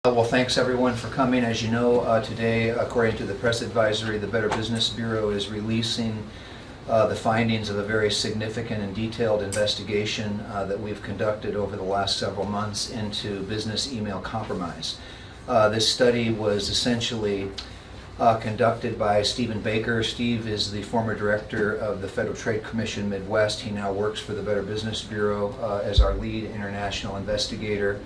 Well, thanks everyone for coming. As you know, today, according to the press advisory, the Better Business Bureau is releasing the findings of a very significant and detailed investigation that we've conducted over the last several months into business email compromise. This study was essentially conducted by Stephen Baker. Steve is the former director of the Federal Trade Commission Midwest. He now works for the Better Business Bureau as our lead international investigator.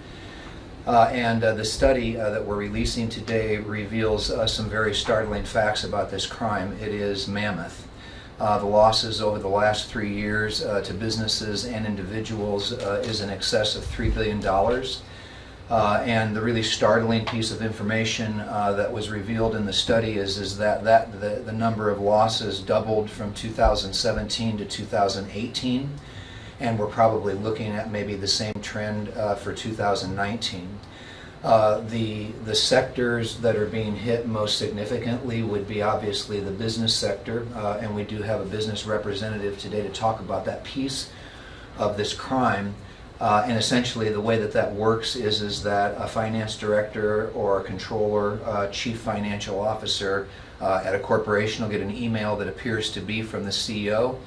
The study that we're releasing today reveals some very startling facts about this crime. It is mammoth. The losses over the last 3 years to businesses and individuals is in excess of $3 billion. And the really startling piece of information that was revealed in the study is that the number of losses doubled from 2017 to 2018. And we're probably looking at maybe the same trend for 2019. The sectors that are being hit most significantly would be obviously the business sector, and we do have a business representative today to talk about that piece of this crime. And essentially the way that works is that a finance director or a controller, chief financial officer at a corporation will get an email that appears to be from the CEO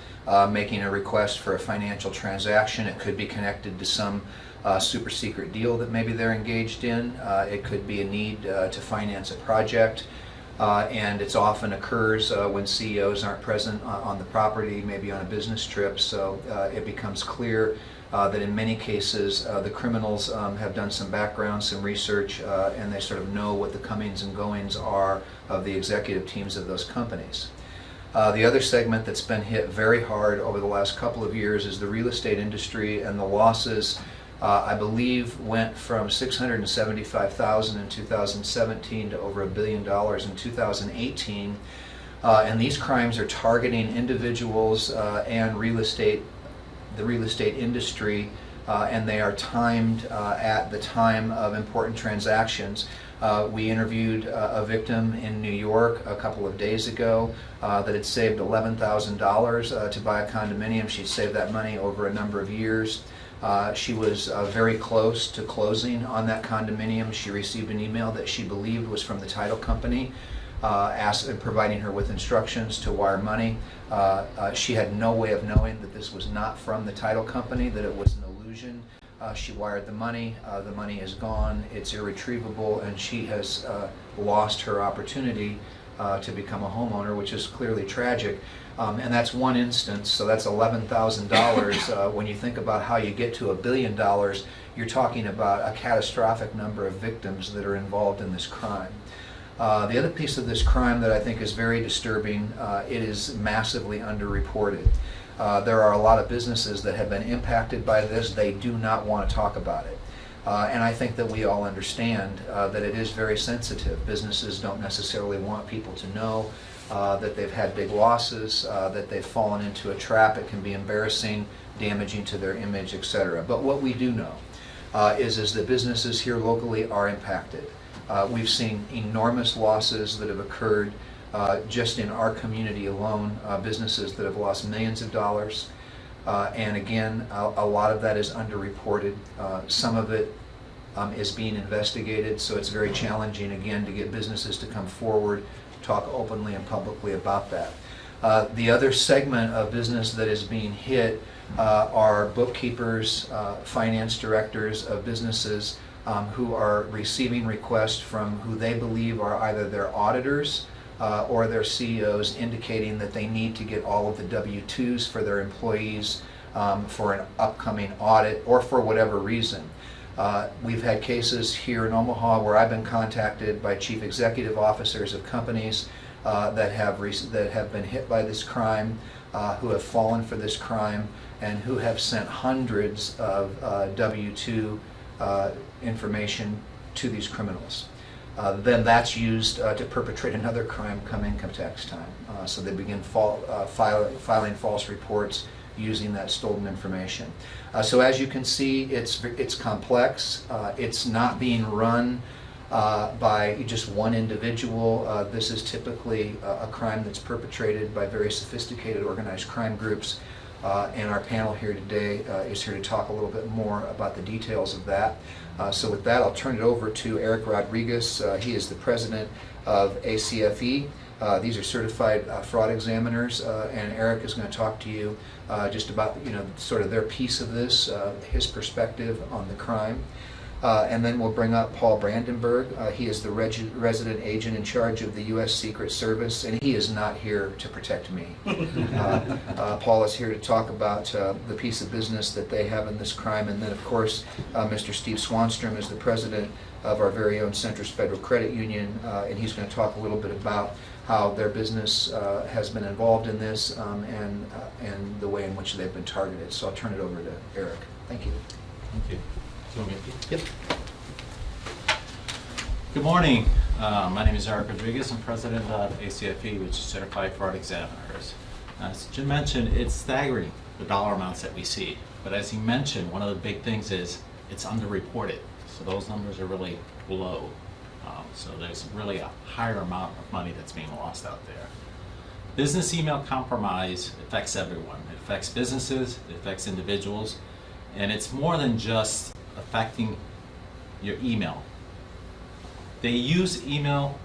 making a request for a financial transaction. It could be connected to some super secret deal that maybe they're engaged in. It could be a need to finance a project. And it often occurs when CEOs aren't present on the property, maybe on a business trip. So it becomes clear that in many cases the criminals have done some background, some research, and they sort of know what the comings and goings are of the executive teams of those companies. The other segment that's been hit very hard over the last couple of years is the real estate industry, and the losses I believe went from $675,000 in 2017 to over $1 billion in 2018. And these crimes are targeting individuals and the real estate industry, and they are timed at the time of important transactions. We interviewed a victim in New York a couple of days ago that had saved $11,000 to buy a condominium. She saved that money over a number of years. She was very close to closing on that condominium. She received an email that she believed was from the title company, providing her with instructions to wire money. She had no way of knowing that this was not from the title company, that it was an illusion. She wired the money is gone, it's irretrievable, and she has lost her opportunity to become a homeowner, which is clearly tragic. And that's one instance, so that's $11,000. When you think about how you get to $1 billion, you're talking about a catastrophic number of victims that are involved in this crime. The other piece of this crime that I think is very disturbing, it is massively underreported. There are a lot of businesses that have been impacted by this. They do not want to talk about it. And I think that we all understand that it is very sensitive. Businesses don't necessarily want people to know that they've had big losses, that they've fallen into a trap. It can be embarrassing, damaging to their image, etc. But what we do know is that businesses here locally are impacted. We've seen enormous losses that have occurred just in our community alone, businesses that have lost millions of dollars. And again, a lot of that is underreported. Some of it is being investigated, so it's very challenging, again, to get businesses to come forward, talk openly and publicly about that. The other segment of business that is being hit are bookkeepers, finance directors of businesses who are receiving requests from who they believe are either their auditors or their CEOs, indicating that they need to get all of the W-2s for their employees for an upcoming audit or for whatever reason. We've had cases here in Omaha where I've been contacted by chief executive officers of companies that have been hit by this crime, who have fallen for this crime, and who have sent hundreds of W-2 information to these criminals. Then that's used to perpetrate another crime come income tax time. So they begin filing false reports using that stolen information. So as you can see, it's complex. It's not being run by just one individual. This is typically a crime that's perpetrated by very sophisticated organized crime groups And our panel here today is here to talk a little bit more about the details of that. So with that, I'll turn it over to Eric Rodriguez. He is the president of ACFE. These are certified fraud examiners, and Eric is going to talk to you just about, sort of their piece of this, his perspective on the crime. And then we'll bring up Paul Brandenburg. He is the resident agent in charge of the U.S. Secret Service, and he is not here to protect me. Paul is here to talk about the piece of business that they have in this crime. And then, of course, Mr. Steve Swanstrom is the president of our very own Centris Federal Credit Union, and he's going to talk a little bit about how their business has been involved in this and the way in which they've been targeted. So I'll turn it over to Eric. Thank you. Thank you. Yep. Good morning. My name is Eric Rodriguez. I'm president of ACFE, which is Certified Fraud Examiners. As Jim mentioned, it's staggering the dollar amounts that we see. But as he mentioned, one of the big things is it's underreported. So those numbers are really low. So there's really a higher amount of money that's being lost out there. Business email compromise affects everyone. It affects businesses, it affects individuals, and it's more than just affecting your email. They use email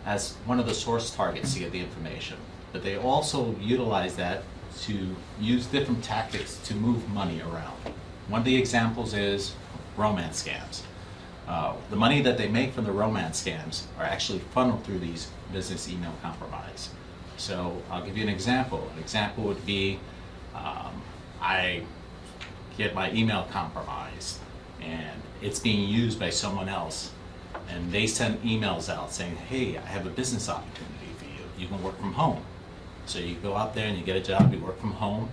as one of the source targets to get the information, but they also utilize that to use different tactics to move money around. One of the examples is romance scams. The money that they make from the romance scams are actually funneled through these business email compromise. So I'll give you an example. An example would be I get my email compromised and it's being used by someone else, and they send emails out saying, hey, I have a business opportunity for you. You can work from home. So you go out there and you get a job, you work from home.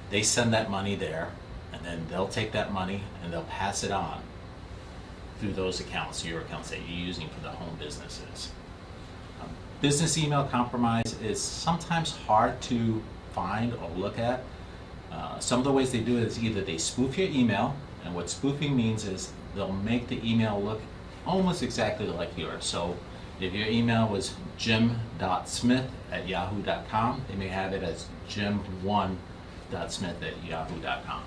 They send that money there, and then they'll take that money and they'll pass it on through those accounts, your accounts that you're using for the home businesses. Business email compromise is sometimes hard to find or look at. Some of the ways they do it is either they spoof your email, and what spoofing means is they'll make the email look almost exactly like yours. So if your email was jim.smith@yahoo.com, they may have it as jim1.smith@yahoo.com.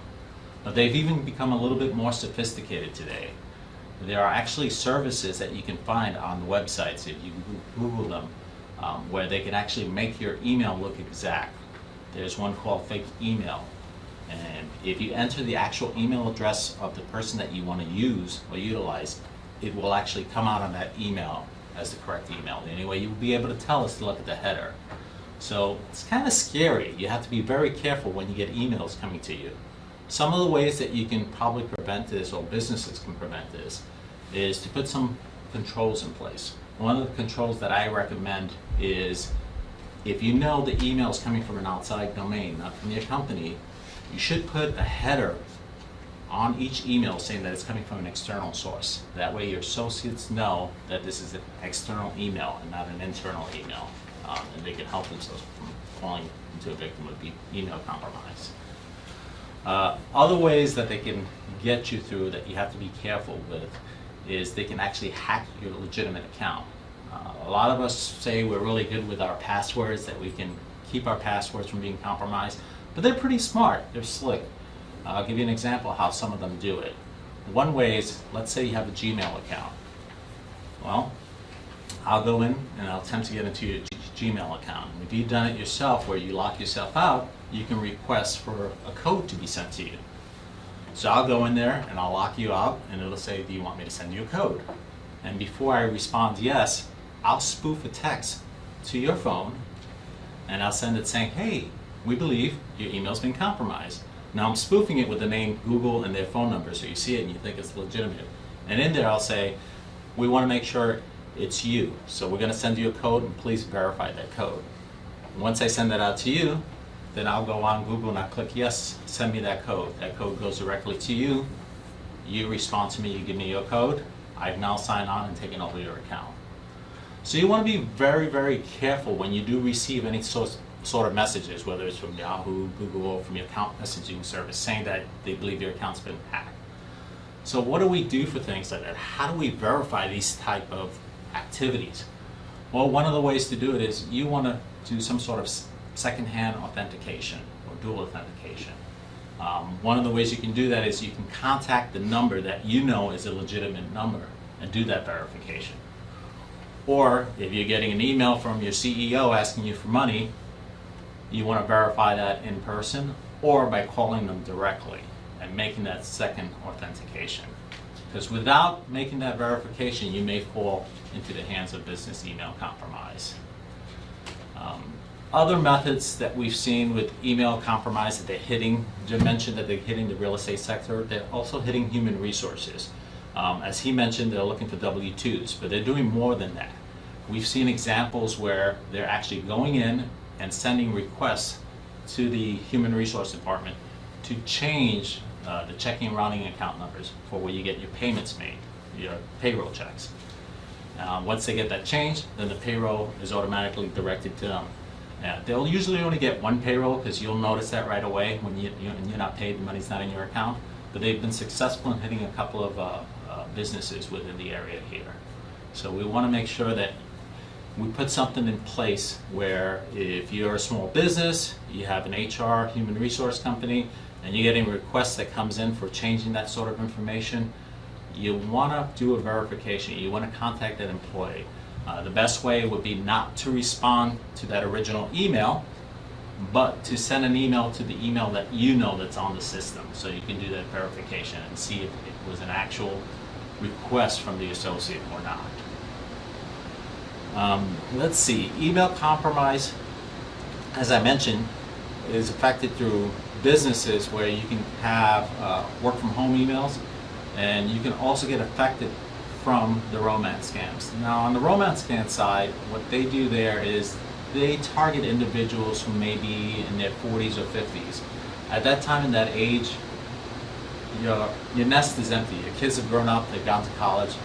But they've even become a little bit more sophisticated today. There are actually services that you can find on the websites, if you Google them, where they can actually make your email look exact. There's one called Fake Email. And if you enter the actual email address of the person that you want to use or utilize, it will actually come out on that email as the correct email. The only way you'll be able to tell is to look at the header. So it's kind of scary. You have to be very careful when you get emails coming to you. Some of the ways that you can probably prevent this, or businesses can prevent this, is to put some controls in place. One of the controls that I recommend is, if you know the email is coming from an outside domain, not from your company, you should put a header on each email saying that it's coming from an external source. That way your associates know that this is an external email and not an internal email, and they can help themselves from falling into a victim of email compromise. Other ways that they can get you through that you have to be careful with is they can actually hack your legitimate account. A lot of us say we're really good with our passwords, that we can keep our passwords from being compromised, but they're pretty smart, they're slick. I'll give you an example of how some of them do it. One way is, let's say you have a Gmail account. Well, I'll go in and I'll attempt to get into your Gmail account. If you've done it yourself where you lock yourself out, you can request for a code to be sent to you. So I'll go in there and I'll lock you out, and it'll say, do you want me to send you a code? And before I respond yes, I'll spoof a text to your phone and I'll send it saying, hey, we believe your email's been compromised. Now I'm spoofing it with the name Google and their phone number, so you see it and you think it's legitimate. And in there I'll say, we want to make sure it's you, so we're going to send you a code and please verify that code. Once I send that out to you, then I'll go on Google and I'll click yes, send me that code. That code goes directly to you. You respond to me, you give me your code. I've now signed on and taken over your account. So you want to be very, very careful when you do receive any sort of messages, whether it's from Yahoo, Google, or from your account messaging service saying that they believe your account's been hacked. So what do we do for things like that? How do we verify these type of activities? Well, one of the ways to do it is you want to do some sort of second-hand authentication, or dual authentication. One of the ways you can do that is you can contact the number that you know is a legitimate number and do that verification. Or if you're getting an email from your CEO asking you for money, you want to verify that in person or by calling them directly and making that second authentication. Because without making that verification, you may fall into the hands of business email compromise. Other methods that we've seen with email compromise that they're hitting, Jim mentioned that they're hitting the real estate sector, they're also hitting human resources. As he mentioned, they're looking for W-2s, but they're doing more than that. We've seen examples where they're actually going in and sending requests to the human resource department to change the checking and routing account numbers for where you get your payments made, your payroll checks. Once they get that changed, then the payroll is automatically directed to them. They'll usually only get one payroll because you'll notice that right away when you're not paid, the money's not in your account. But they've been successful in hitting a couple of businesses within the area here. So we want to make sure that we put something in place where if you're a small business, you have an HR, human resource company, and you're getting requests that comes in for changing that sort of information, you want to do a verification. You want to contact that employee. The best way would be not to respond to that original email, but to send an email to the email that you know that's on the system, so you can do that verification and see if it was an actual request from the associate or not. Let's see, email compromise, as I mentioned, is affected through businesses where you can have work from home emails, and you can also get affected from the romance scams. Now on the romance scam side, what they do there is they target individuals who may be in their 40s or 50s. At that time, in that age, your nest is empty. Your kids have grown up, they've gone to college.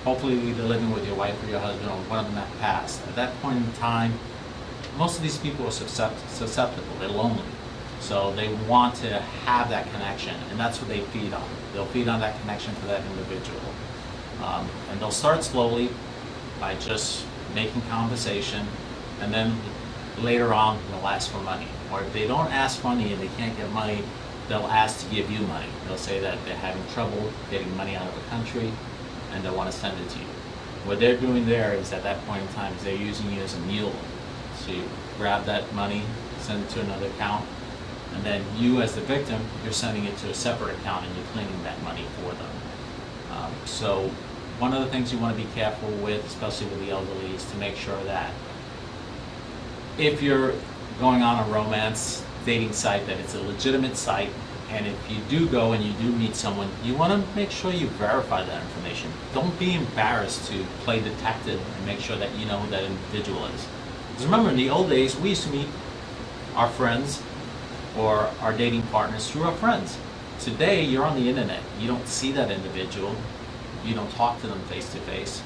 Hopefully they're living with your wife or your husband, or one of them have passed. At that point in time, most of these people are susceptible, they're lonely. So they want to have that connection, and that's what they feed on. They'll feed on that connection for that individual. And they'll start slowly by just making conversation, and then later on they'll ask for money. Or if they don't ask money and they can't get money, they'll ask to give you money. They'll say that they're having trouble getting money out of the country and they want to send it to you. What they're doing there is at that point in time is they're using you as a mule. So you grab that money, send it to another account, and then you as the victim, you're sending it to a separate account and you're cleaning that money for them. So one of the things you want to be careful with, especially with the elderly, is to make sure that if you're going on a romance dating site, that it's a legitimate site, and if you do go and you do meet someone, you want to make sure you verify that information. Don't be embarrassed to play detective and make sure that you know who that individual is. Because remember, in the old days, we used to meet our friends or our dating partners through our friends. Today, you're on the internet. You don't see that individual. You don't talk to them face to face.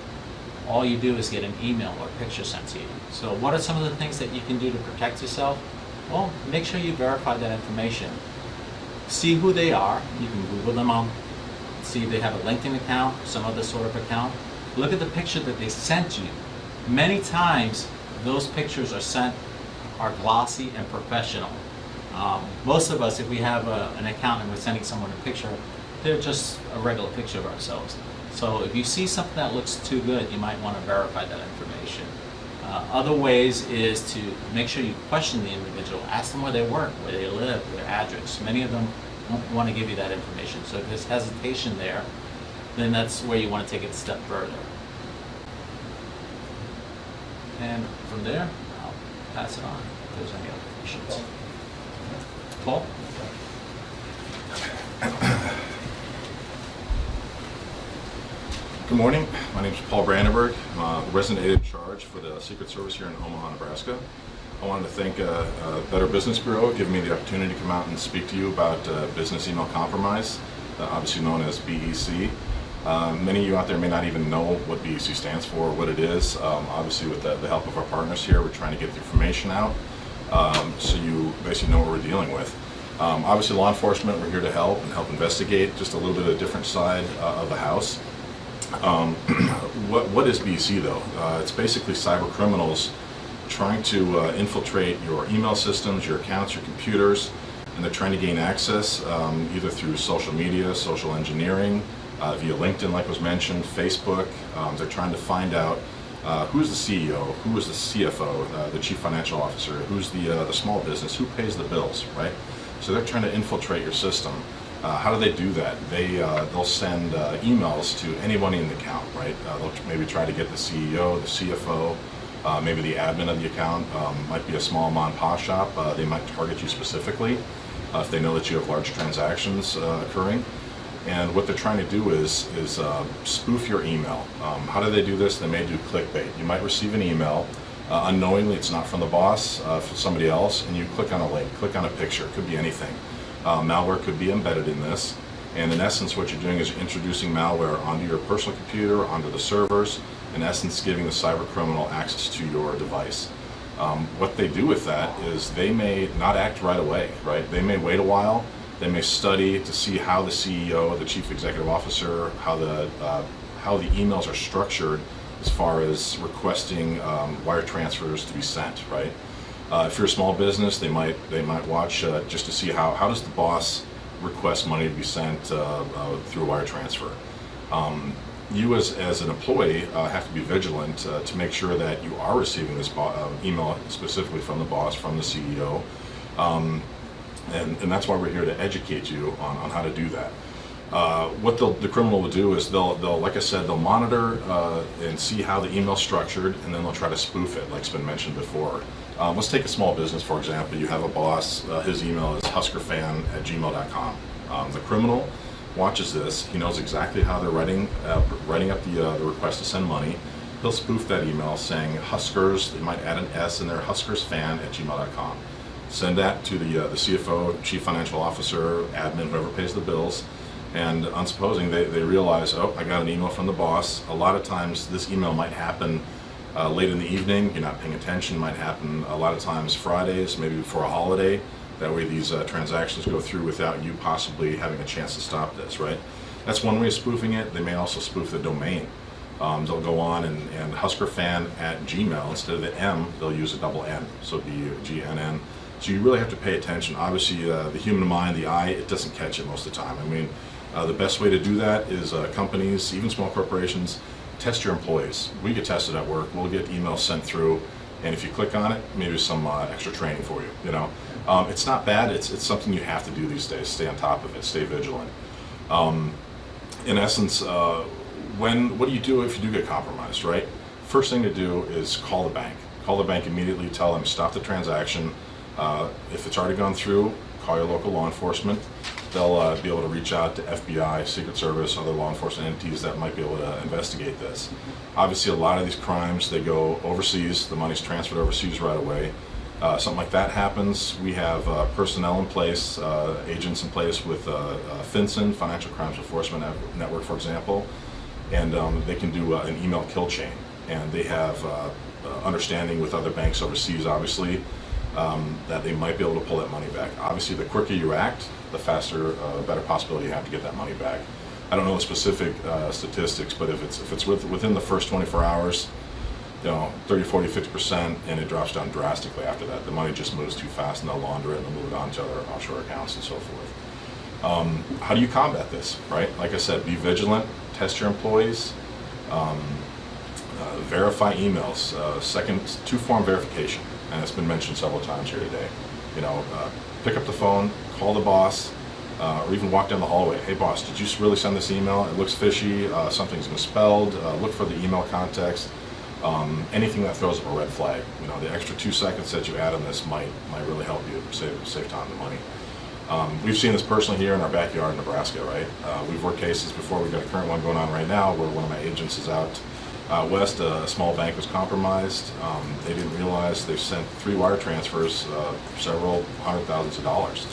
All you do is get an email or a picture sent to you. So what are some of the things that you can do to protect yourself? Well, make sure you verify that information. See who they are. You can Google them on, see if they have a LinkedIn account, some other sort of account. Look at the picture that they sent you. Many times, those pictures are glossy and professional. Most of us, if we have an account and we're sending someone a picture, they're just a regular picture of ourselves. So if you see something that looks too good, you might want to verify that information. Other ways is to make sure you question the individual. Ask them where they work, where they live, their address. Many of them won't want to give you that information. So if there's hesitation there, then that's where you want to take it a step further. And from there, I'll pass it on if there's any other questions. Paul? Good morning. My name is Paul Brandenburg. I'm a resident aide in charge for the Secret Service here in Omaha, Nebraska. I wanted to thank Better Business Bureau for giving me the opportunity to come out and speak to you about business email compromise, obviously known as BEC. Many of you out there may not even know what BEC stands for or what it is. Obviously, with the help of our partners here, we're trying to get the information out so you basically know what we're dealing with. Obviously, law enforcement, we're here to help and help investigate just a little bit of a different side of the house. What is BEC though? It's basically cyber criminals trying to infiltrate your email systems, your accounts, your computers, and they're trying to gain access either through social media, social engineering, via LinkedIn, like was mentioned, Facebook. They're trying to find out who's the CEO, who is the CFO, the Chief Financial Officer, who's the small business, who pays the bills, right? So they're trying to infiltrate your system. How do they do that? They'll send emails to anybody in the account, right? They'll maybe try to get the CEO, the CFO, maybe the admin of the account. Might be a small mom and pop shop. They might target you specifically if they know that you have large transactions occurring. And what they're trying to do is spoof your email. How do they do this? They may do clickbait. You might receive an email unknowingly. It's not from the boss, from somebody else, and you click on a link, click on a picture. It could be anything. Malware could be embedded in this. And in essence, what you're doing is you're introducing malware onto your personal computer, onto the servers, in essence giving the cyber criminal access to your device. What they do with that is they may not act right away, right? They may wait a while. They may study to see how the CEO, the Chief Executive Officer, how the emails are structured as far as requesting wire transfers to be sent, right? If you're a small business, they might watch just to see how does the boss request money to be sent through a wire transfer. You as an employee have to be vigilant to make sure that you are receiving this email specifically from the boss, from the CEO. And that's why we're here to educate you on how to do that. What the criminal will do is they'll like I said, they'll monitor and see how the email's structured, and then they'll try to spoof it, like's been mentioned before. Let's take a small business, for example. You have a boss, his email is huskerfan@gmail.com. The criminal watches this. He knows exactly how they're writing up the request to send money. He'll spoof that email saying Huskers, they might add an S in there, huskersfan@gmail.com. Send that to the CFO, Chief Financial Officer, admin, whoever pays the bills. And unsupposing, they realize, oh, I got an email from the boss. A lot of times this email might happen late in the evening. You're not paying attention. It might happen a lot of times Fridays, maybe before a holiday. That way these transactions go through without you possibly having a chance to stop this, right? That's one way of spoofing it. They may also spoof the domain. They'll go on and huskerfan@gmail, instead of the M, they'll use a double N, so it'd be GNN. So you really have to pay attention. Obviously, the human mind, the eye, it doesn't catch it most of the time. I mean, the best way to do that is companies, even small corporations, test your employees. We get tested at work. We'll get emails sent through, and if you click on it, maybe some extra training for you. You know, it's not bad. It's something you have to do these days. Stay on top of it. Stay vigilant. In essence, what do you do if you do get compromised? Right. First thing to do is call the bank. Call the bank immediately. Tell them stop the transaction. If it's already gone through, call your local law enforcement. They'll be able to reach out to FBI, Secret Service, other law enforcement entities that might be able to investigate this. Obviously, a lot of these crimes, they go overseas. The money's transferred overseas right away. Something like that happens. We have personnel in place, agents in place with FinCEN, Financial Crimes Enforcement Network, for example, and they can do an email kill chain. And they have understanding with other banks overseas, obviously, that they might be able to pull that money back. Obviously, the quicker you act, the faster, better possibility you have to get that money back. I don't know the specific statistics, but if it's within the first 24 hours, 30, 40, 50%, and it drops down drastically after that. The money just moves too fast, and they'll launder it and they'll move it on to other offshore accounts and so forth. How do you combat this, right? Like I said, be vigilant, test your employees, verify emails, two-form verification, and it's been mentioned several times here today. Pick up the phone, call the boss, or even walk down the hallway. Hey boss, did you really send this email? It looks fishy, something's misspelled, look for the email context. Anything that throws up a red flag. The extra 2 seconds that you add on this might really help you save time and money. We've seen this personally here in our backyard in Nebraska, right? We've worked cases before. We've got a current one going on right now where one of my agents is out west. A small bank was compromised. They didn't realize they sent 3 wire transfers, several hundred thousands of dollars.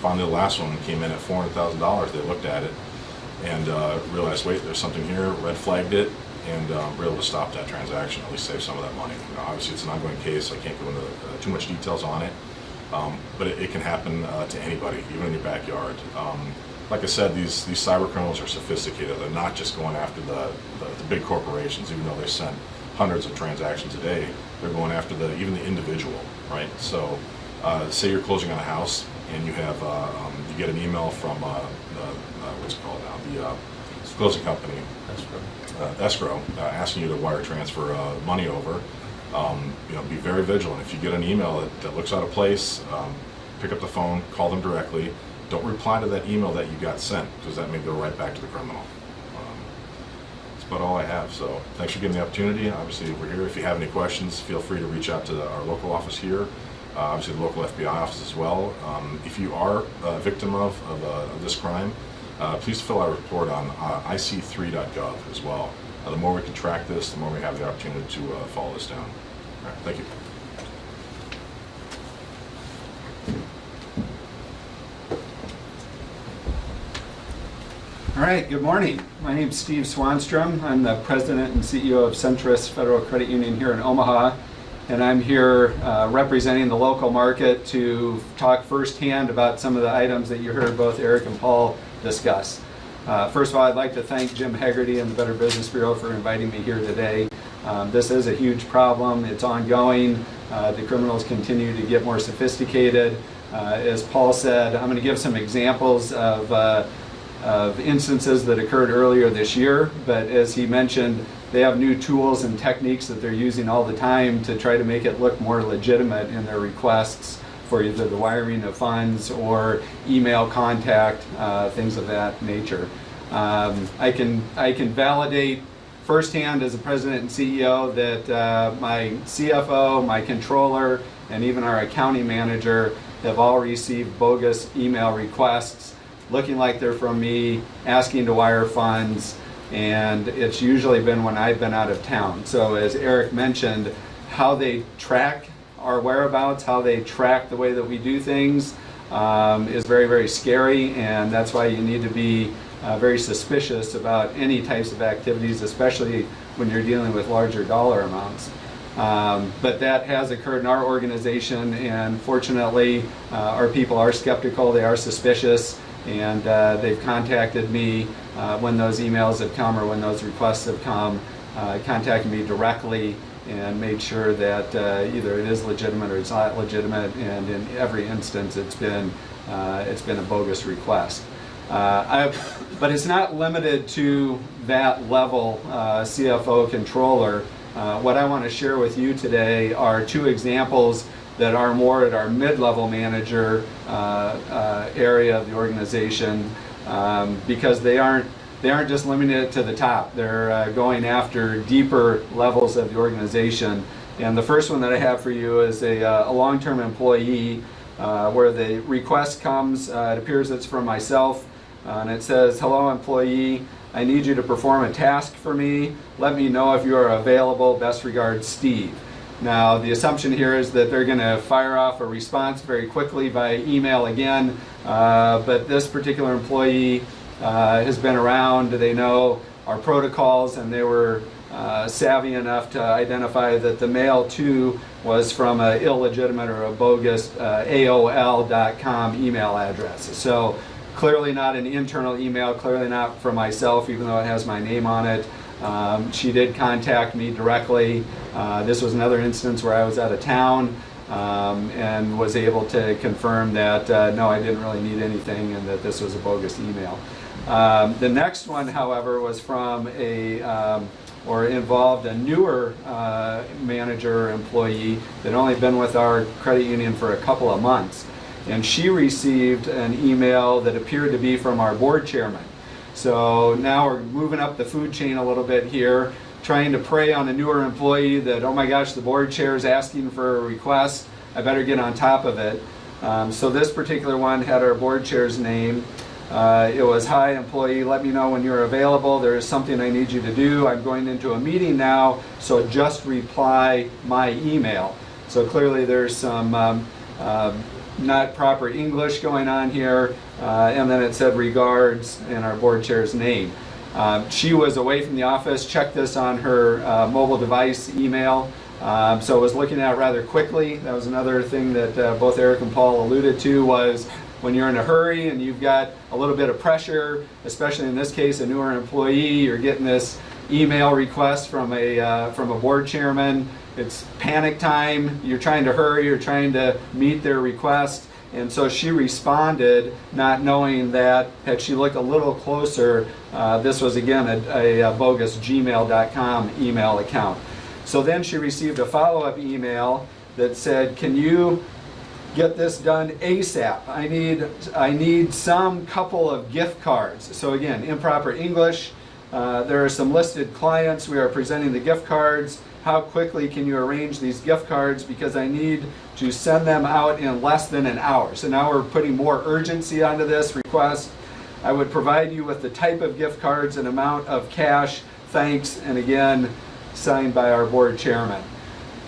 Finally, the last one came in at $400,000. They looked at it and realized, wait, there's something here, red flagged it, and were able to stop that transaction, at least save some of that money. Obviously, it's an ongoing case. I can't go into too much details on it, but it can happen to anybody, even in your backyard. Like I said, these cyber criminals are sophisticated. They're not just going after the big corporations, even though they sent hundreds of transactions a day. They're going after even the individual, right? So, say you're closing on a house and you have you get an email from what's it called now, the closing company, escrow, asking you to wire transfer money over. Be very vigilant. If you get an email that looks out of place, pick up the phone, call them directly. Don't reply to that email that you got sent, because that may go right back to the criminal. That's about all I have. So thanks for giving the opportunity. Obviously, we're here. If you have any questions, feel free to reach out to our local office here. Obviously, the local FBI office as well. If you are a victim of this crime, please fill out a report on ic3.gov as well. The more we can track this, the more we have the opportunity to follow this down. All right, thank you. All right, good morning. My name's Steve Swanstrom. I'm the president and CEO of Centris Federal Credit Union here in Omaha, and I'm here representing the local market to talk firsthand about some of the items that you heard both Eric and Paul discuss. First of all, I'd like to thank Jim Hegarty and the Better Business Bureau for inviting me here today. This is a huge problem. It's ongoing. The criminals continue to get more sophisticated. As Paul said, I'm going to give some examples of instances that occurred earlier this year, but as he mentioned, they have new tools and techniques that they're using all the time to try to make it look more legitimate in their requests for either the wiring of funds or email contact, things of that nature. I can validate firsthand as a president and CEO that my CFO, my controller, and even our accounting manager have all received bogus email requests looking like they're from me, asking to wire funds, and it's usually been when I've been out of town. So as Eric mentioned, how they track our whereabouts, how they track the way that we do things is very, very scary, and that's why you need to be very suspicious about any types of activities, especially when you're dealing with larger dollar amounts. But that has occurred in our organization, and fortunately our people are skeptical, they are suspicious, and they've contacted me when those emails have come or when those requests have come, contacted me directly and made sure that either it is legitimate or it's not legitimate, and in every instance it's been a bogus request. But it's not limited to that level, CFO controller. What I want to share with you today are two examples that are more at our mid-level manager area of the organization, because they aren't just limiting it to the top. They're going after deeper levels of the organization. And the first one that I have for you is a long-term employee where the request comes, it appears it's from myself, and it says, "Hello employee, I need you to perform a task for me. Let me know if you are available. Best regards, Steve." Now, the assumption here is that they're going to fire off a response very quickly by email again, but this particular employee has been around. They know our protocols, and they were savvy enough to identify that the mail too was from an illegitimate or a bogus AOL.com email address. So clearly not an internal email, clearly not from myself, even though it has my name on it. She did contact me directly. This was another instance where I was out of town and was able to confirm that no, I didn't really need anything and that this was a bogus email. The next one, however, was from or involved a newer manager or employee that had only been with our credit union for a couple of months. And she received an email that appeared to be from our board chairman. So now we're moving up the food chain a little bit here, trying to prey on a newer employee that, oh my gosh, the board chair is asking for a request, I better get on top of it. So this particular one had our board chair's name. It was, "Hi employee, let me know when you're available. There is something I need you to do. I'm going into a meeting now, so just reply my email." So clearly there's some not proper English going on here, and then it said regards in our board chair's name. She was away from the office, checked this on her mobile device email, so was looking at it rather quickly. That was another thing that both Eric and Paul alluded to, was when you're in a hurry and you've got a little bit of pressure, especially in this case a newer employee, you're getting this email request from a board chairman. It's panic time. You're trying to hurry. You're trying to meet their request. And so she responded, not knowing that had she looked a little closer, this was again a bogus gmail.com email account. So then she received a follow-up email that said, can you get this done ASAP? I need some couple of gift cards. So again, improper English. There are some listed clients. We are presenting the gift cards. How quickly can you arrange these gift cards? Because I need to send them out in less than an hour. So now we're putting more urgency onto this request. I would provide you with the type of gift cards and amount of cash. Thanks. And again, signed by our board chairman.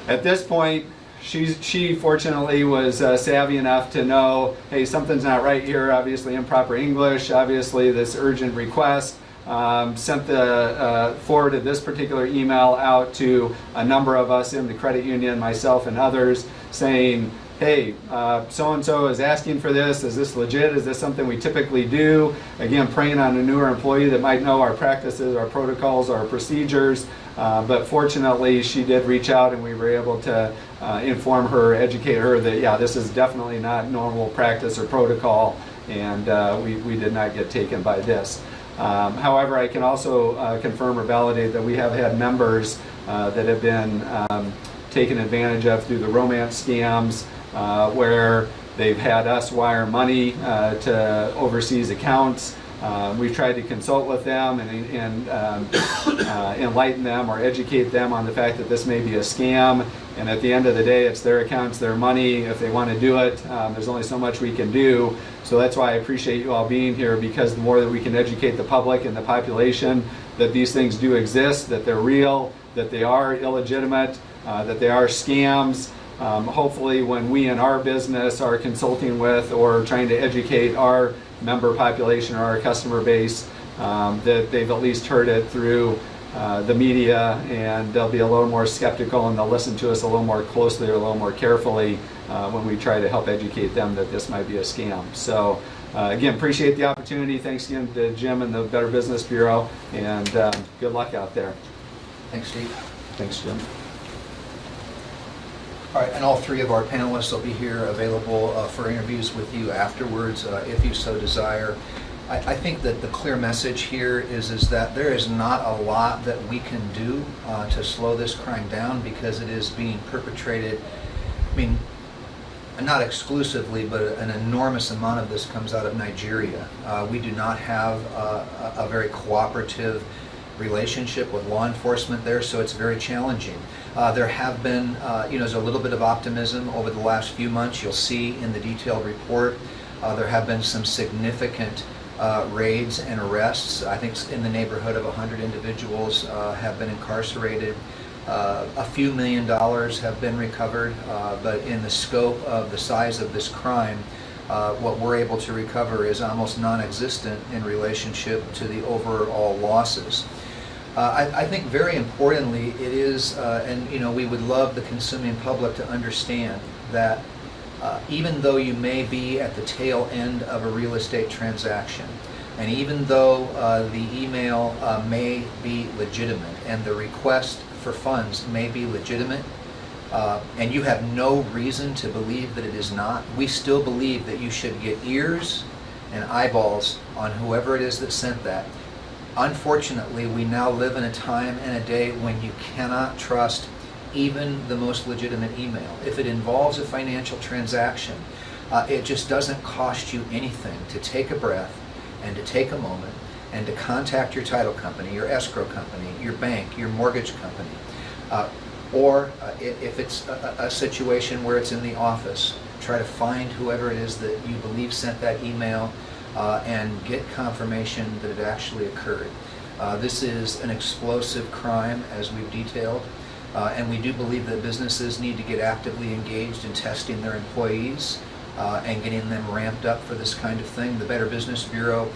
At this point, she fortunately was savvy enough to know, hey, something's not right here. Obviously improper English, obviously this urgent request. Forwarded this particular email out to a number of us in the credit union, myself and others, saying, hey, so-and-so is asking for this. Is this legit? Is this something we typically do? Again, preying on a newer employee that might know our practices, our protocols, our procedures. But fortunately, she did reach out and we were able to inform her, educate her that, yeah, this is definitely not normal practice or protocol, and we did not get taken by this. However, I can also confirm or validate that we have had members that have been taken advantage of through the romance scams, where they've had us wire money to overseas accounts. We've tried to consult with them and enlighten them or educate them on the fact that this may be a scam. And at the end of the day, it's their accounts, their money. If they want to do it, there's only so much we can do. So that's why I appreciate you all being here, because the more that we can educate the public and the population that these things do exist, that they're real, that they are illegitimate, that they are scams. Hopefully when we in our business are consulting with or trying to educate our member population or our customer base, that they've at least heard it through the media, and they'll be a little more skeptical and they'll listen to us a little more closely or a little more carefully when we try to help educate them that this might be a scam. So again, appreciate the opportunity. Thanks again to Jim and the Better Business Bureau, and good luck out there. Thanks, Steve. Thanks, Jim. All right, and all three of our panelists will be here available for interviews with you afterwards, if you so desire. I think that the clear message here is that there is not a lot that we can do to slow this crime down, because it is being perpetrated. I mean, not exclusively, but an enormous amount of this comes out of Nigeria. We do not have a very cooperative relationship with law enforcement there, so it's very challenging. There have been, there's a little bit of optimism over the last few months. You'll see in the detailed report, there have been some significant raids and arrests. I think in the neighborhood of 100 individuals have been incarcerated. A few $1 million have been recovered, but in the scope of the size of this crime, what we're able to recover is almost non-existent in relationship to the overall losses. I think very importantly it is, and we would love the consuming public to understand that even though you may be at the tail end of a real estate transaction, and even though the email may be legitimate and the request for funds may be legitimate, and you have no reason to believe that it is not, we still believe that you should get ears and eyeballs on whoever it is that sent that. Unfortunately, we now live in a time and a day when you cannot trust even the most legitimate email. If it involves a financial transaction, it just doesn't cost you anything to take a breath and to take a moment and to contact your title company, your escrow company, your bank, your mortgage company, or if it's a situation where it's in the office, try to find whoever it is that you believe sent that email and get confirmation that it actually occurred. This is an explosive crime, as we've detailed, and we do believe that businesses need to get actively engaged in testing their employees and getting them ramped up for this kind of thing. The Better Business Bureau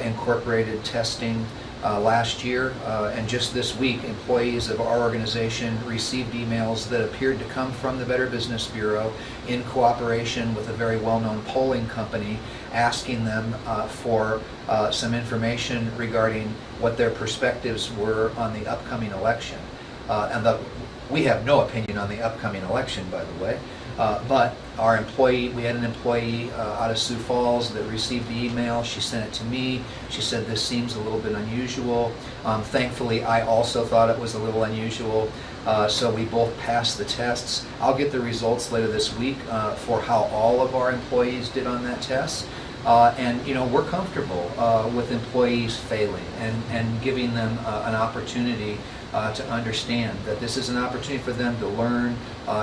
incorporated testing last year, and just this week, employees of our organization received emails that appeared to come from the Better Business Bureau in cooperation with a very well-known polling company, asking them for some information regarding what their perspectives were on the upcoming election. We have no opinion on the upcoming election, by the way, but we had an employee out of Sioux Falls that received the email. She sent it to me. She said this seems a little bit unusual. Thankfully, I also thought it was a little unusual, so we both passed the tests. I'll get the results later this week for how all of our employees did on that test. And we're comfortable with employees failing and giving them an opportunity to understand that this is an opportunity for them to learn,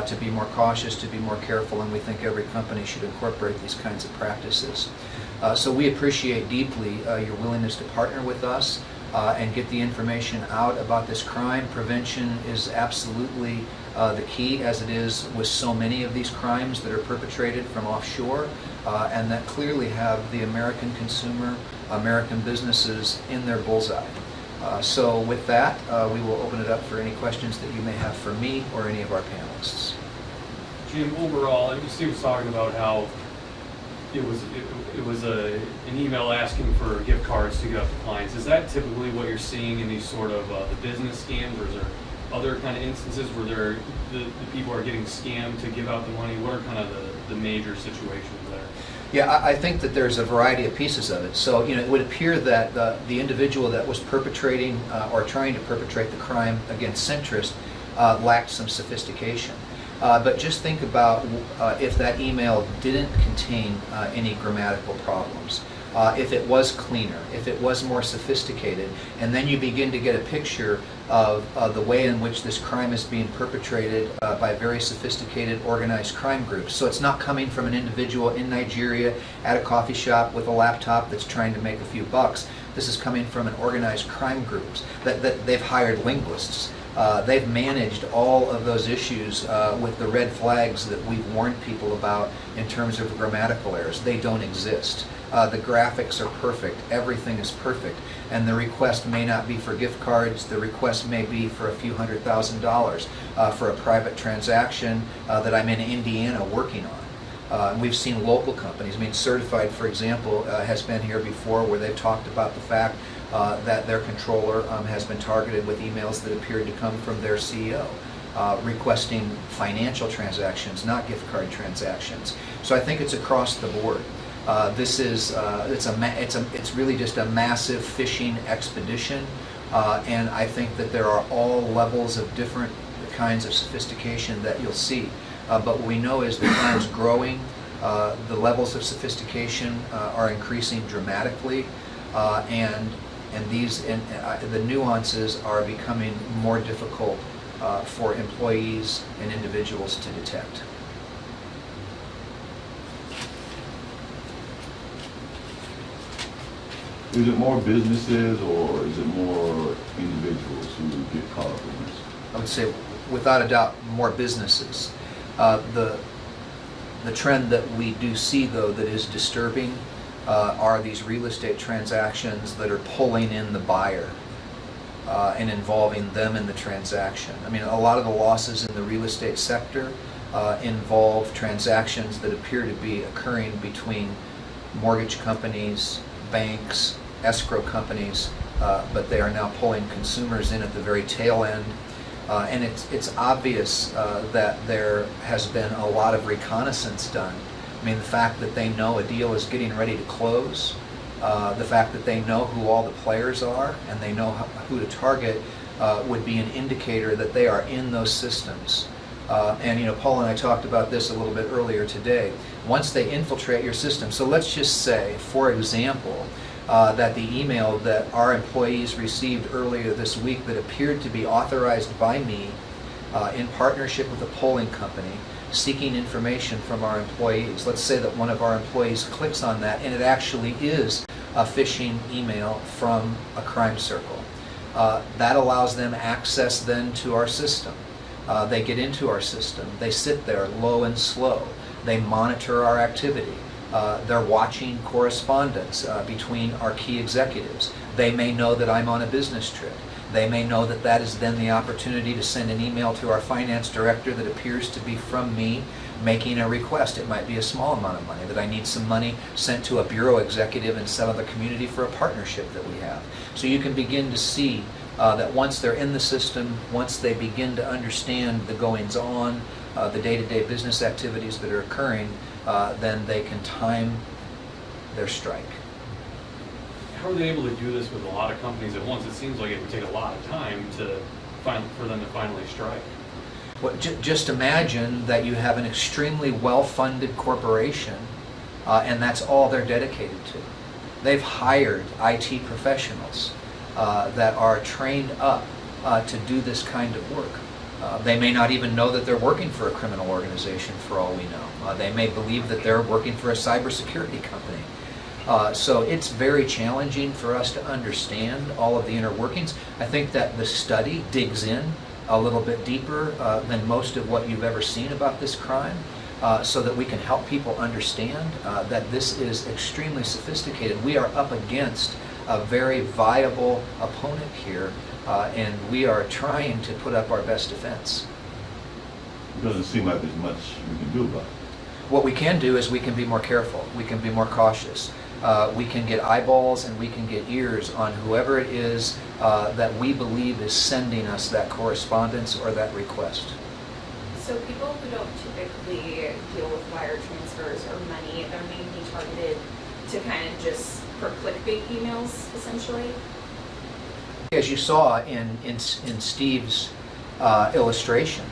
to be more cautious, to be more careful, and we think every company should incorporate these kinds of practices. So we appreciate deeply your willingness to partner with us and get the information out about this crime. Prevention is absolutely the key, as it is with so many of these crimes that are perpetrated from offshore and that clearly have the American consumer, American businesses in their bullseye. So with that, we will open it up for any questions that you may have for me or any of our panelists. Jim, overall, Steve was talking about how it was an email asking for gift cards to give out to clients. Is that typically what you're seeing in these sort of the business scams, or is there other kind of instances where the people are getting scammed to give out the money? What are kind of the major situations there? Yeah, I think that there's a variety of pieces of it. So, it would appear that the individual that was perpetrating or trying to perpetrate the crime against Centrist lacked some sophistication. But just think about if that email didn't contain any grammatical problems, if it was cleaner, if it was more sophisticated, and then you begin to get a picture of the way in which this crime is being perpetrated by very sophisticated organized crime groups. So it's not coming from an individual in Nigeria at a coffee shop with a laptop that's trying to make a few bucks. This is coming from an organized crime groups that they've hired linguists. They've managed all of those issues with the red flags that we've warned people about in terms of grammatical errors. They don't exist. The graphics are perfect. Everything is perfect. And the request may not be for gift cards. The request may be for a few $100,000 for a private transaction that I'm in Indiana working on. We've seen local companies. Certified, for example, has been here before, where they've talked about the fact that their controller has been targeted with emails that appeared to come from their CEO, requesting financial transactions, not gift card transactions. So I think it's across the board. This is it's really just a massive phishing expedition, and I think that there are all levels of different kinds of sophistication that you'll see. But what we know is the crime's growing. The levels of sophistication are increasing dramatically, and the nuances are becoming more difficult for employees and individuals to detect. Is it more businesses or is it more individuals who get caught up in this? I would say, without a doubt, more businesses. The trend that we do see, though, that is disturbing are these real estate transactions that are pulling in the buyer and involving them in the transaction. A lot of the losses in the real estate sector involve transactions that appear to be occurring between mortgage companies, banks, escrow companies, but they are now pulling consumers in at the very tail end. And it's obvious that there has been a lot of reconnaissance done. The fact that they know a deal is getting ready to close, the fact that they know who all the players are and they know who to target would be an indicator that they are in those systems. And Paul and I talked about this a little bit earlier today. Once they infiltrate your system, so let's just say, for example, that the email that our employees received earlier this week that appeared to be authorized by me in partnership with a polling company seeking information from our employees. Let's say that one of our employees clicks on that and it actually is a phishing email from a crime circle. That allows them access then to our system. They get into our system. They sit there low and slow. They monitor our activity. They're watching correspondence between our key executives. They may know that I'm on a business trip. They may know that that is then the opportunity to send an email to our finance director that appears to be from me making a request. It might be a small amount of money, that I need some money sent to a bureau executive in some other community for a partnership that we have. So you can begin to see that once they're in the system, once they begin to understand the goings on, the day-to-day business activities that are occurring, then they can time their strike. How are they able to do this with a lot of companies at once? It seems like it would take a lot of time for them to finally strike. Well, just imagine that you have an extremely well-funded corporation, and that's all they're dedicated to. They've hired IT professionals that are trained up to do this kind of work. They may not even know that they're working for a criminal organization for all we know. They may believe that they're working for a cybersecurity company. So it's very challenging for us to understand all of the inner workings. I think that the study digs in a little bit deeper than most of what you've ever seen about this crime, so that we can help people understand that this is extremely sophisticated. We are up against a very viable opponent here, and we are trying to put up our best defense. It doesn't seem like there's much we can do about it. What we can do is we can be more careful, we can be more cautious. We can get eyeballs and we can get ears on whoever it is that we believe is sending us that correspondence or that request. So people who don't typically deal with wire transfers or money, they're mainly targeted to kind of just for clickbait emails, essentially? As you saw in Steve's illustration,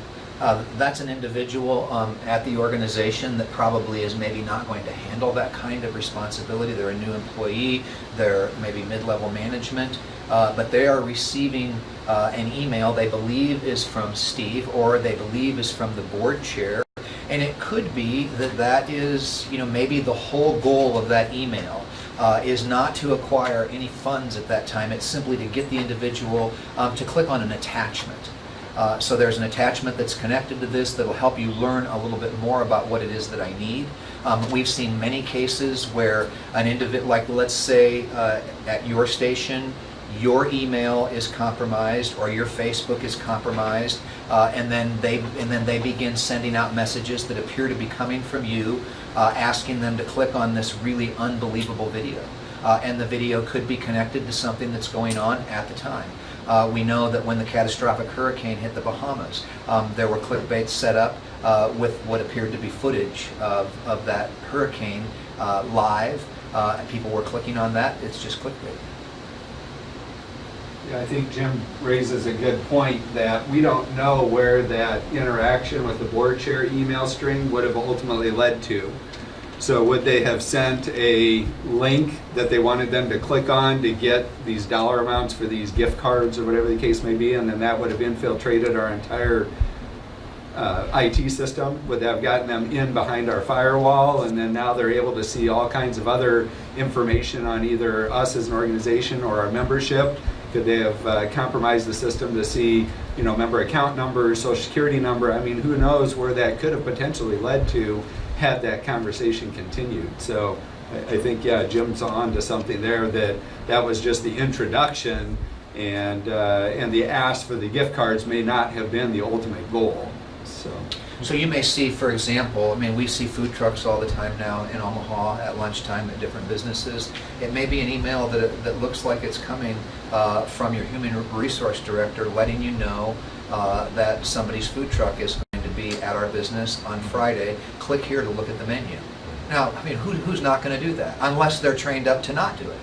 that's an individual at the organization that probably is maybe not going to handle that kind of responsibility. They're a new employee, they're maybe mid-level management, but they are receiving an email they believe is from Steve or they believe is from the board chair. And it could be that that is, maybe the whole goal of that email is not to acquire any funds at that time. It's simply to get the individual to click on an attachment. So there's an attachment that's connected to this that will help you learn a little bit more about what it is that I need. We've seen many cases where an individual, like let's say at your station, your email is compromised or your Facebook is compromised, and then they begin sending out messages that appear to be coming from you, asking them to click on this really unbelievable video. And the video could be connected to something that's going on at the time. We know that when the catastrophic hurricane hit the Bahamas, there were clickbaits set up with what appeared to be footage of that hurricane live, and people were clicking on that. It's just clickbait. Yeah, I think Jim raises a good point that we don't know where that interaction with the board chair email string would have ultimately led to. So would they have sent a link that they wanted them to click on to get these dollar amounts for these gift cards or whatever the case may be, and then that would have infiltrated our entire IT system? Would have gotten them in behind our firewall, and then now they're able to see all kinds of other information on either us as an organization or our membership? Could they have compromised the system to see, member account number, social security number? I mean, who knows where that could have potentially led to had that conversation continued. So I think, yeah, Jim's on to something there, that was just the introduction, and the ask for the gift cards may not have been the ultimate goal. So you may see, for example, we see food trucks all the time now in Omaha at lunchtime at different businesses. It may be an email that looks like it's coming from your human resource director letting you know that somebody's food truck is going to be at our business on Friday. Click here to look at the menu. Now, who's not going to do that? Unless they're trained up to not do it.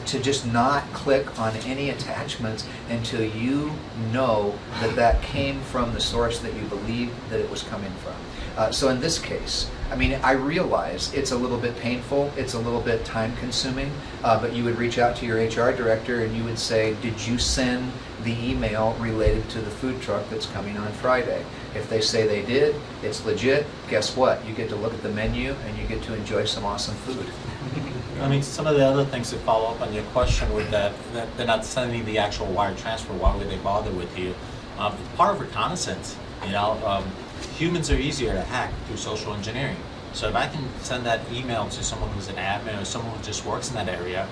To just not click on any attachments until you know that came from the source that you believe that it was coming from. So in this case, I realize it's a little bit painful, it's a little bit time consuming, but you would reach out to your HR director and you would say, did you send the email related to the food truck that's coming on Friday? If they say they did, it's legit. Guess what? You get to look at the menu and you get to enjoy some awesome food. Some of the other things to follow up on your question with that they're not sending the actual wire transfer, why would they bother with you? It's part of reconnaissance. Humans are easier to hack through social engineering. So if I can send that email to someone who's an admin or someone who just works in that area,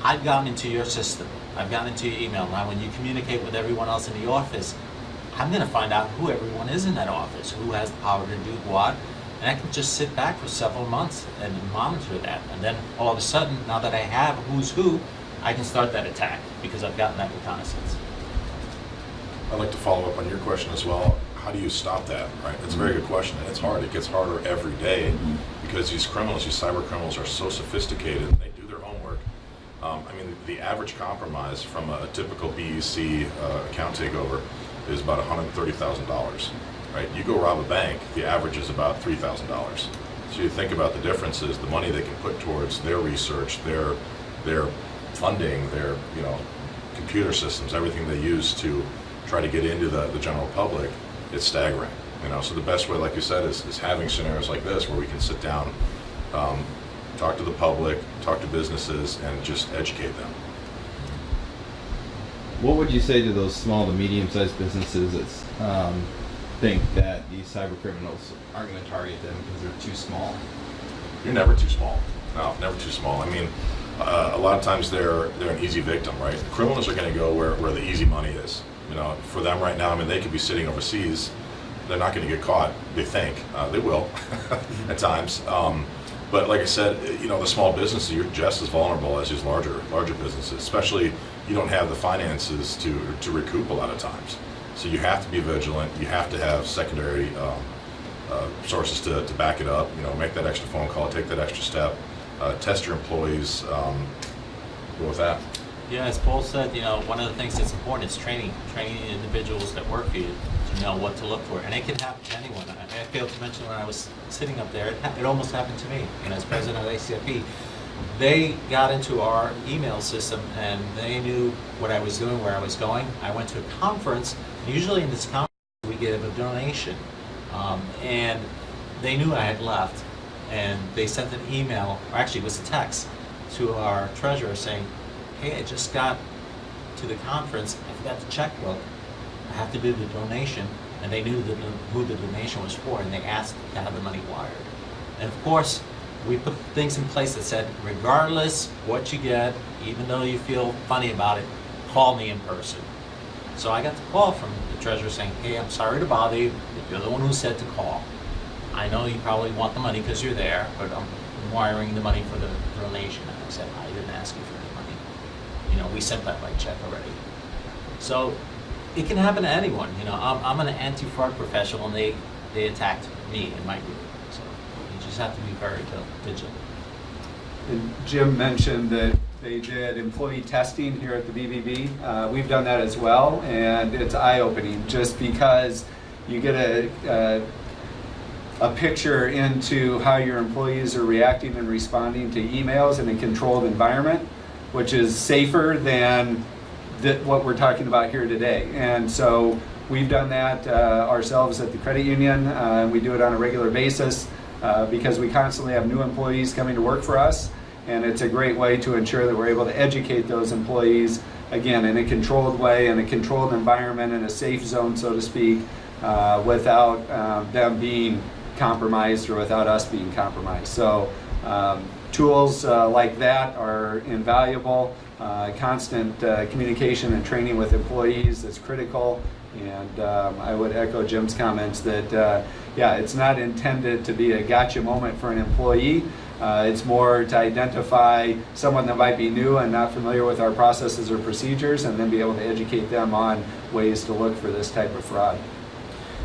I've gotten into your system. I've gotten into your email. Now, when you communicate with everyone else in the office, I'm going to find out who everyone is in that office, who has the power to do what, and I can just sit back for several months and monitor that. And then all of a sudden, now that I have who's who, I can start that attack because I've gotten that reconnaissance. I'd like to follow up on your question as well. How do you stop that, right? That's a very good question, and it's hard. It gets harder every day because these criminals, these cyber criminals, are so sophisticated and they do their homework. I mean, the average compromise from a typical BEC account takeover is about $130,000, right? You go rob a bank, the average is about $3,000. So you think about the differences, the money they can put towards their research, their funding, their computer systems, everything they use to try to get into the general public. It's staggering, So the best way, like you said, is having scenarios like this where we can sit down, talk to the public, talk to businesses, and just educate them. What would you say to those small to medium-sized businesses that think that these cyber criminals aren't going to target them because they're too small? You're never too small. No, never too small. I mean, a lot of times they're an easy victim, right? The criminals are going to go where the easy money is. For them right now, I mean, they could be sitting overseas. They're not going to get caught. They think they will at times. But like I said, the small businesses, you're just as vulnerable as these larger businesses. Especially, you don't have the finances to recoup a lot of times. So you have to be vigilant. You have to have secondary sources to back it up. Make that extra phone call, take that extra step, test your employees. Go with that. Yeah, as Paul said, one of the things that's important is training the individuals that work for you to know what to look for. And it can happen to anyone. I failed to mention when I was sitting up there, it almost happened to me. As president of ACFE, they got into our email system and they knew what I was doing, where I was going. I went to a conference. Usually in this conference, we give a donation. And they knew I had left. And they sent an email, or actually it was a text, to our treasurer saying, hey, I just got to the conference, I forgot the checkbook, I have to do the donation, and they knew who the donation was for, and they asked to have the money wired. And of course, we put things in place that said, regardless what you get, even though you feel funny about it, call me in person. So I got the call from the treasurer saying, hey, I'm sorry to bother you, you're the one who said to call. I know you probably want the money because you're there, but I'm wiring the money for the donation. And I said, I didn't ask you for any money. We sent that by check already. So it can happen to anyone. I'm an anti-fraud professional, and they attacked me and my group. So you just have to be very vigilant. And Jim mentioned that they did employee testing here at the BBB. We've done that as well, and it's eye-opening just because you get a picture into how your employees are reacting and responding to emails in a controlled environment, which is safer than what we're talking about here today. And so we've done that ourselves at the credit union. We do it on a regular basis because we constantly have new employees coming to work for us. And it's a great way to ensure that we're able to educate those employees, again, in a controlled way, in a controlled environment, in a safe zone, so to speak, without them being compromised or without us being compromised. So tools like that are invaluable. Constant communication and training with employees is critical. And I would echo Jim's comments that, it's not intended to be a gotcha moment for an employee. It's more to identify someone that might be new and not familiar with our processes or procedures, and then be able to educate them on ways to look for this type of fraud.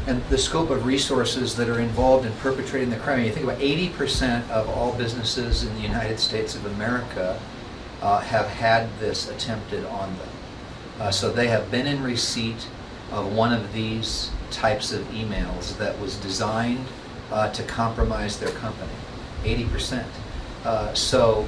And the scope of resources that are involved in perpetrating the crime. You think about 80% of all businesses in the United States of America have had this attempted on them. So they have been in receipt of one of these types of emails that was designed to compromise their company. 80%. So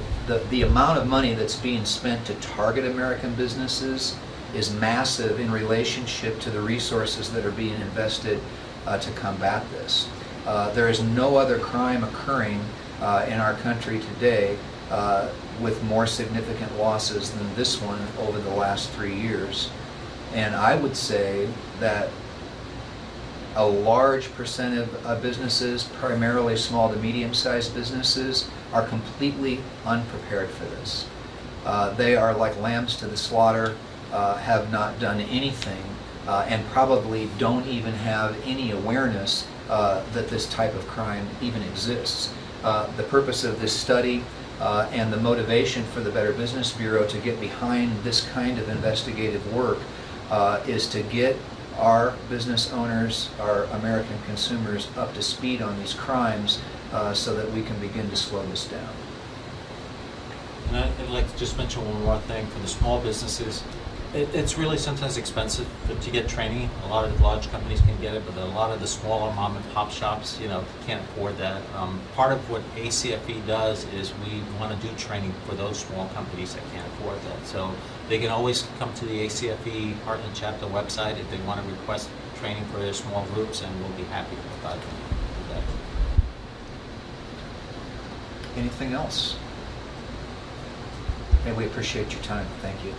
the amount of money that's being spent to target American businesses is massive in relationship to the resources that are being invested to combat this. There is no other crime occurring in our country today with more significant losses than this one over the last 3 years. And I would say that a large percent of businesses, primarily small to medium-sized businesses, are completely unprepared for this. They are like lambs to the slaughter, have not done anything, and probably don't even have any awareness that this type of crime even exists. The purpose of this study and the motivation for the Better Business Bureau to get behind this kind of investigative work is to get our business owners, our American consumers up to speed on these crimes so that we can begin to slow this down. And I'd like to just mention one more thing for the small businesses. It's really sometimes expensive to get training. A lot of the large companies can get it, but a lot of the smaller mom and pop shops, can't afford that. Part of what ACFE does is we want to do training for those small companies that can't afford that. So they can always come to the ACFE Heartland Chapter website if they want to request training for their small groups, and we'll be happy to provide them with that. Anything else? And we appreciate your time. Thank you.